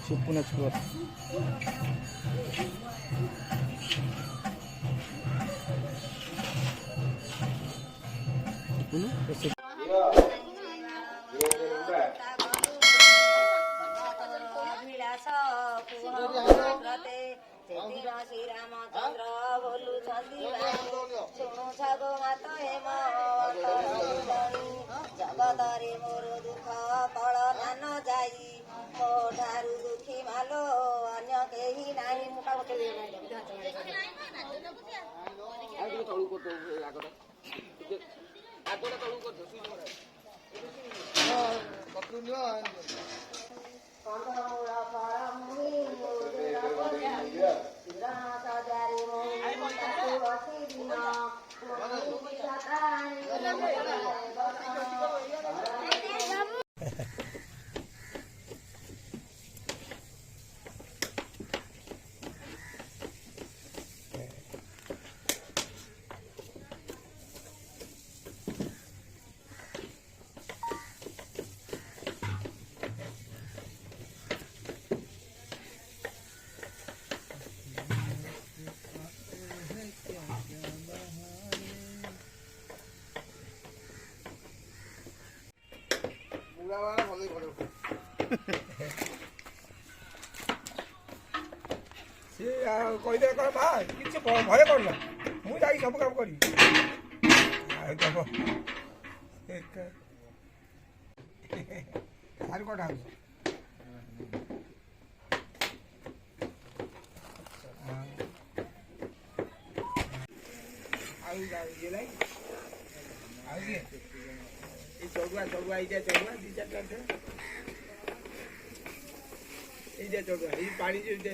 ସୁପୁନା ଛୁଆ ଶ୍ରୀରାମଚନ୍ଦ୍ର ବୋଲୁଛନ୍ତି ଶୁଣୁ ଛାଗୁ ମାତ ହେମ ଜଗତରେ ମୋର ଦୁଃଖ କଳ ମାନ ଯାଇ ମୋ ଠାରୁ ଦୁଃଖୀ ମାଲୋ ଅନ୍ୟ କେହି ନାହିଁ। ମୁଁ କହିଦେଲେ କଣ ମା କିଛି ଭୟ କରୁନ, ମୁଁ ଯାଇ ସବୁ କାମ କରିବି। ଆଉ ଦେବ ଆହୁରି କଟା ହଉଛି ଆଉ ଇଏ ନାହିଁ ଆଉ କିଏ এই চড়ুয়া এই যে চড়ুয়া দুই চারটা এই যে চড়ুয়া এই পানি যে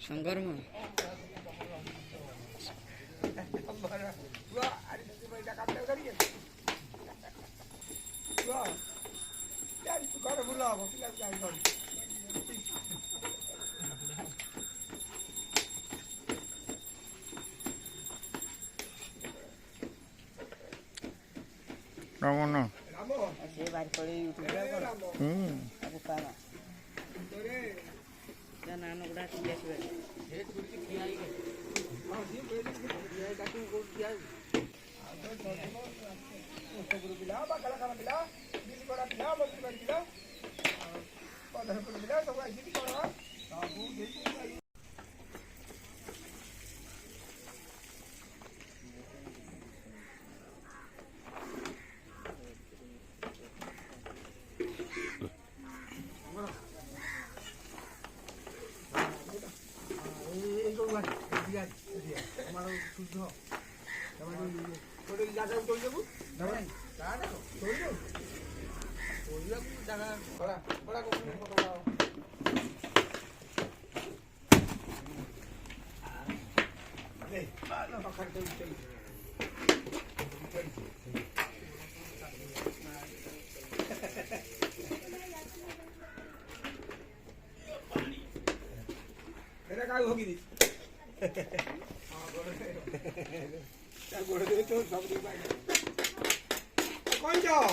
Sanggar mah. Ramono. Saya balik kali YouTube apa? Aku kalah. Dan anak udah tiga sih. ଗୋଟେ ଜାଗାକୁ ତୋଳିଦେବୁ ତୋଳିବାକୁ ଜାଗା ଖରା ଖରା এটা কাউ হকি দিস গোড়ে দিয়ে তো সব দিয়ে পাই কোন যাও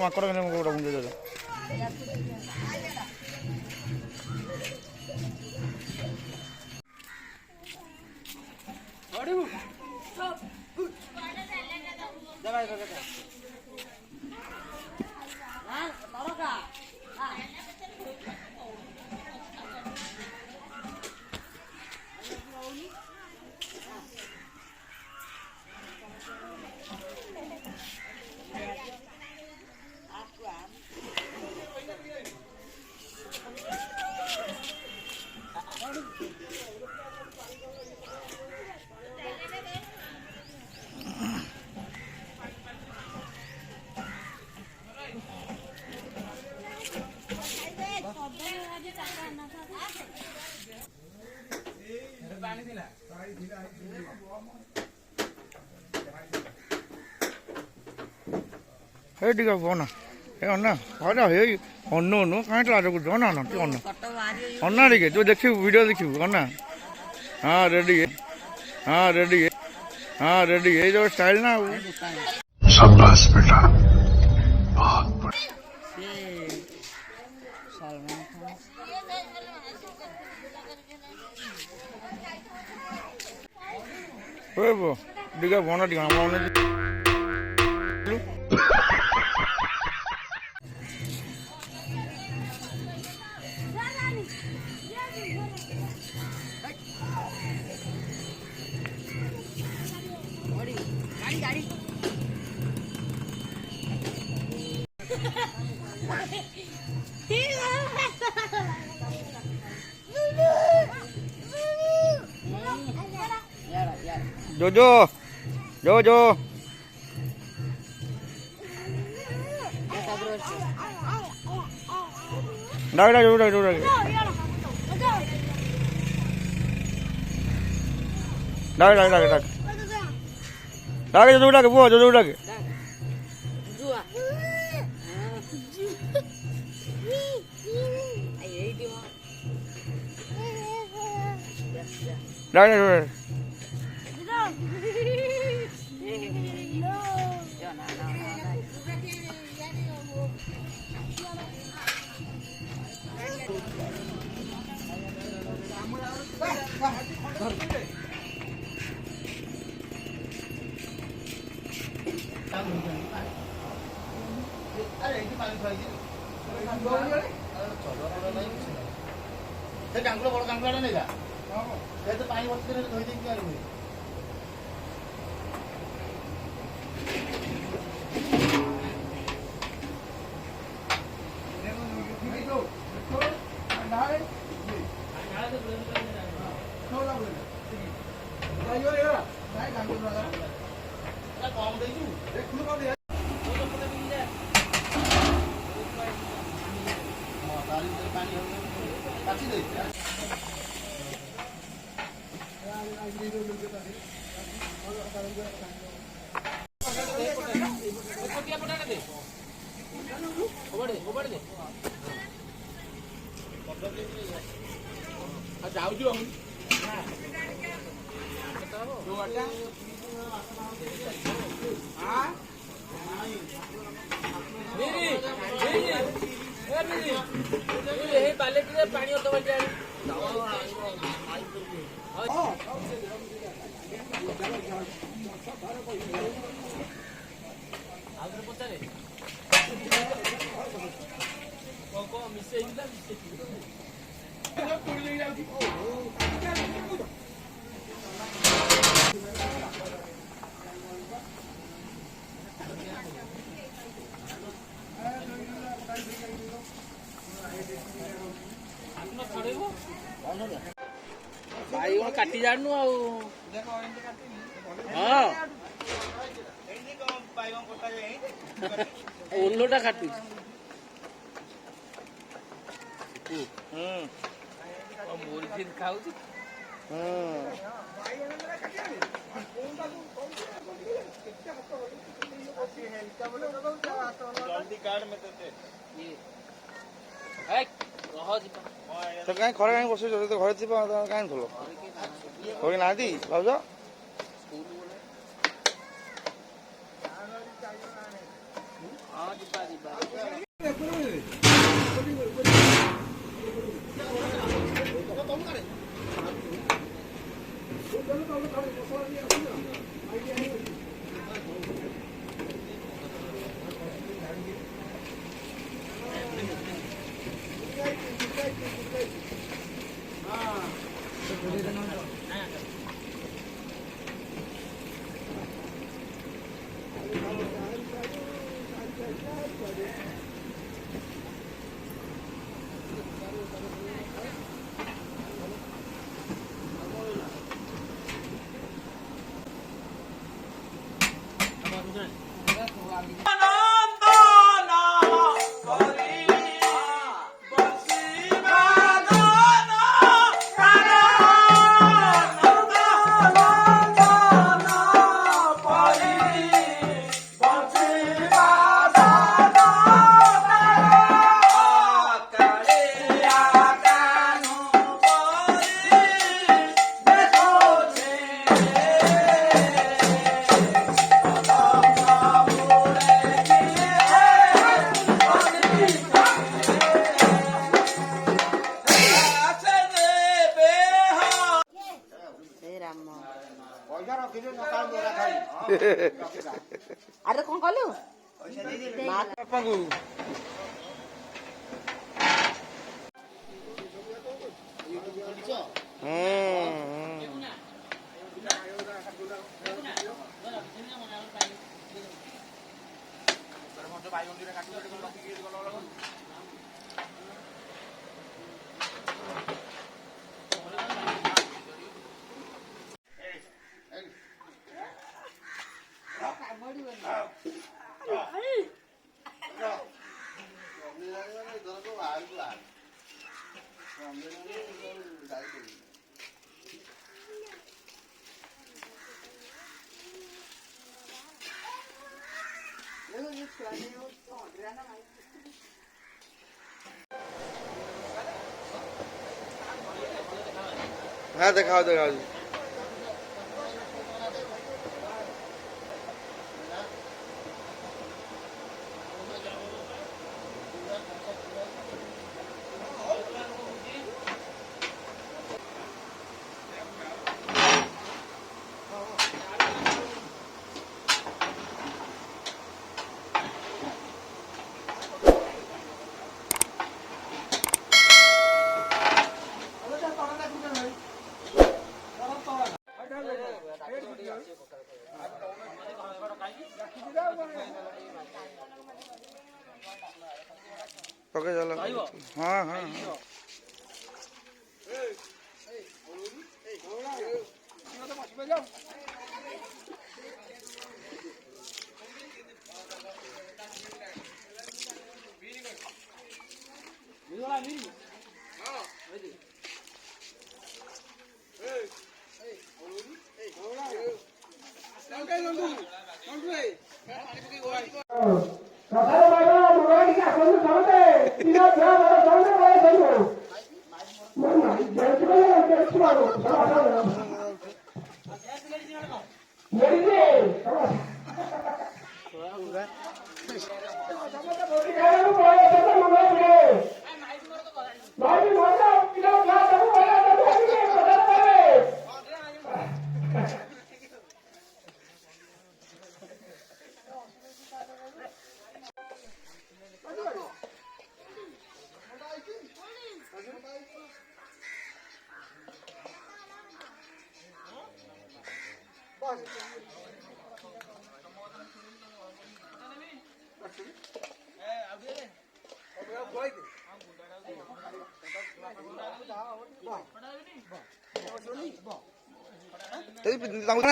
ମାଙ୍କଡ଼ କେମିତି ଗୋଟା ଗୁଞ୍ଜେଇ ଦେଲେ हे ठीक है फोन हे अन्ना अरे हे अन्न अन्न कहाँ लाज कर अन्न अन्न तू अन्न अन्ना ठीक तू देखिए वीडियो देखिए अन्ना हाँ रेडी है हाँ रेडी है हाँ रेडी है जो स्टाइल ना शाबाश बेटा बहुत बढ़िया ओए वो डिगा बोना डिगा हमने Jojo. Jojo. Dah. Dah, buat Jojo dah. Dah. ସେ କାଙ୍କୁଳ ବଡ଼ କାଙ୍କୁଳଟା ନେଇଗା ସେ ତ ପାଣି ଭର୍ତ୍ତି କରି ଧୋଇ ଦେଇକି ଆଣିବୁ। କମ ଦେଇଛୁ ଯାଉଛୁ ବାଲିଟିରେ ପାଣି ଅଧ ବାଲ୍ଟି ଆଣି ଆଉଥରେ ପଚାରେ ମିଶେଇକି ବାଇଗଣ କାଟି ଜାଣୁ ଆଉ ହଁ ଓଲୋଟା କାଟୁଛି ମୁରଫିନ ଖାଉଛି তো কাହିଁ ଘରେ କାହିଁ ବସୁଛ ଯଦି ଘରେ ଥିବ କାହିଁ ଥିଲ ଘରେ ନାହାନ୍ତି ଭାଉଜ ଆରେ କଣ କଲୁ ବାପାଙ୍କୁ হ্যাঁ দেখাও দেখাও पके चलो हाँ हाँ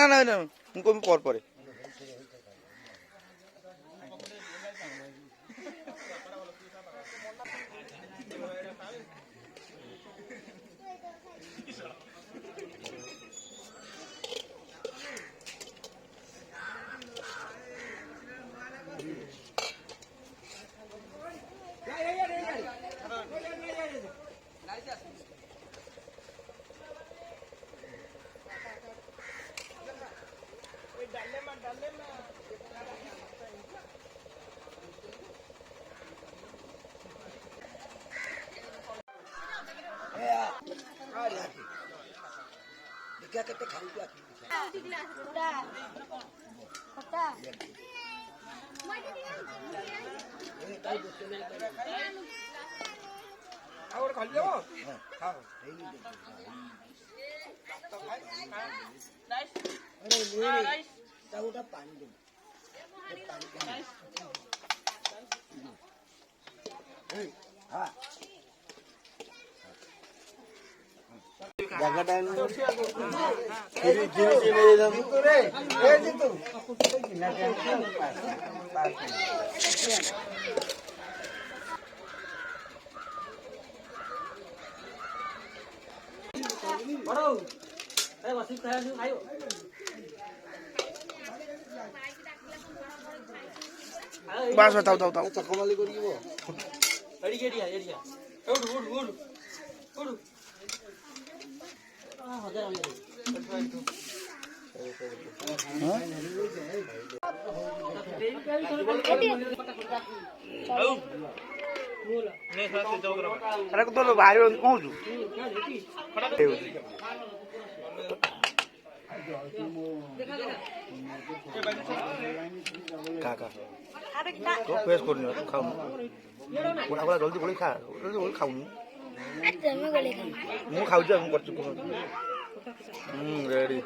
ना ना उनको भी पौर पड़े बस बताओ बताओ बताओ चकमाली करियो एडी एडी एडी उठ उठ उठ उठ हजार अरे तो भाई कहूँ तो फेस कर खाऊ बुढ़ा बुढ़ा जल्दी गोली खा जल्दी गोली खाऊ मु खाऊ रेडी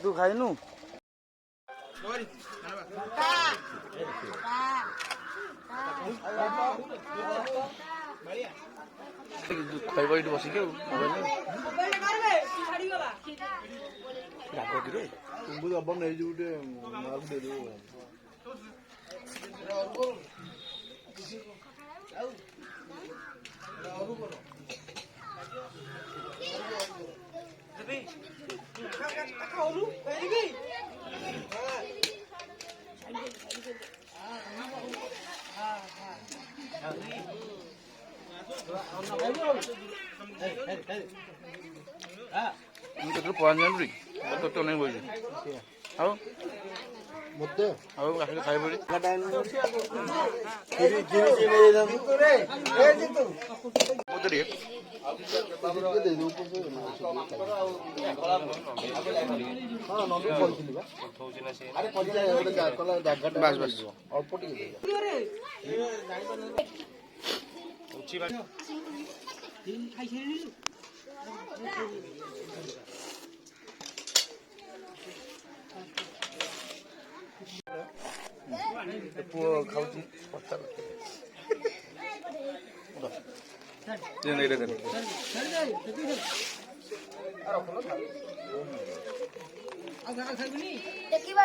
ତୁ ଖାଇନୁ? ଖାଇବ ଏଇଠି ବସିକି ଆଉ ରାଗରେ ଦବ ନେଇଯିବୁ ଟିକେ ମାକୁ ଦେଇଦେବୁ। କେତେ ପହଞ୍ଚିଲି ତ ନେଇ ବସି ଆଉ ମତେ ଆଉ ଆସିଲେ ଖାଇବ ଅଳ୍ପ ଟିକେ ପୁଅ ଖାଉଛି ଦେଖିବା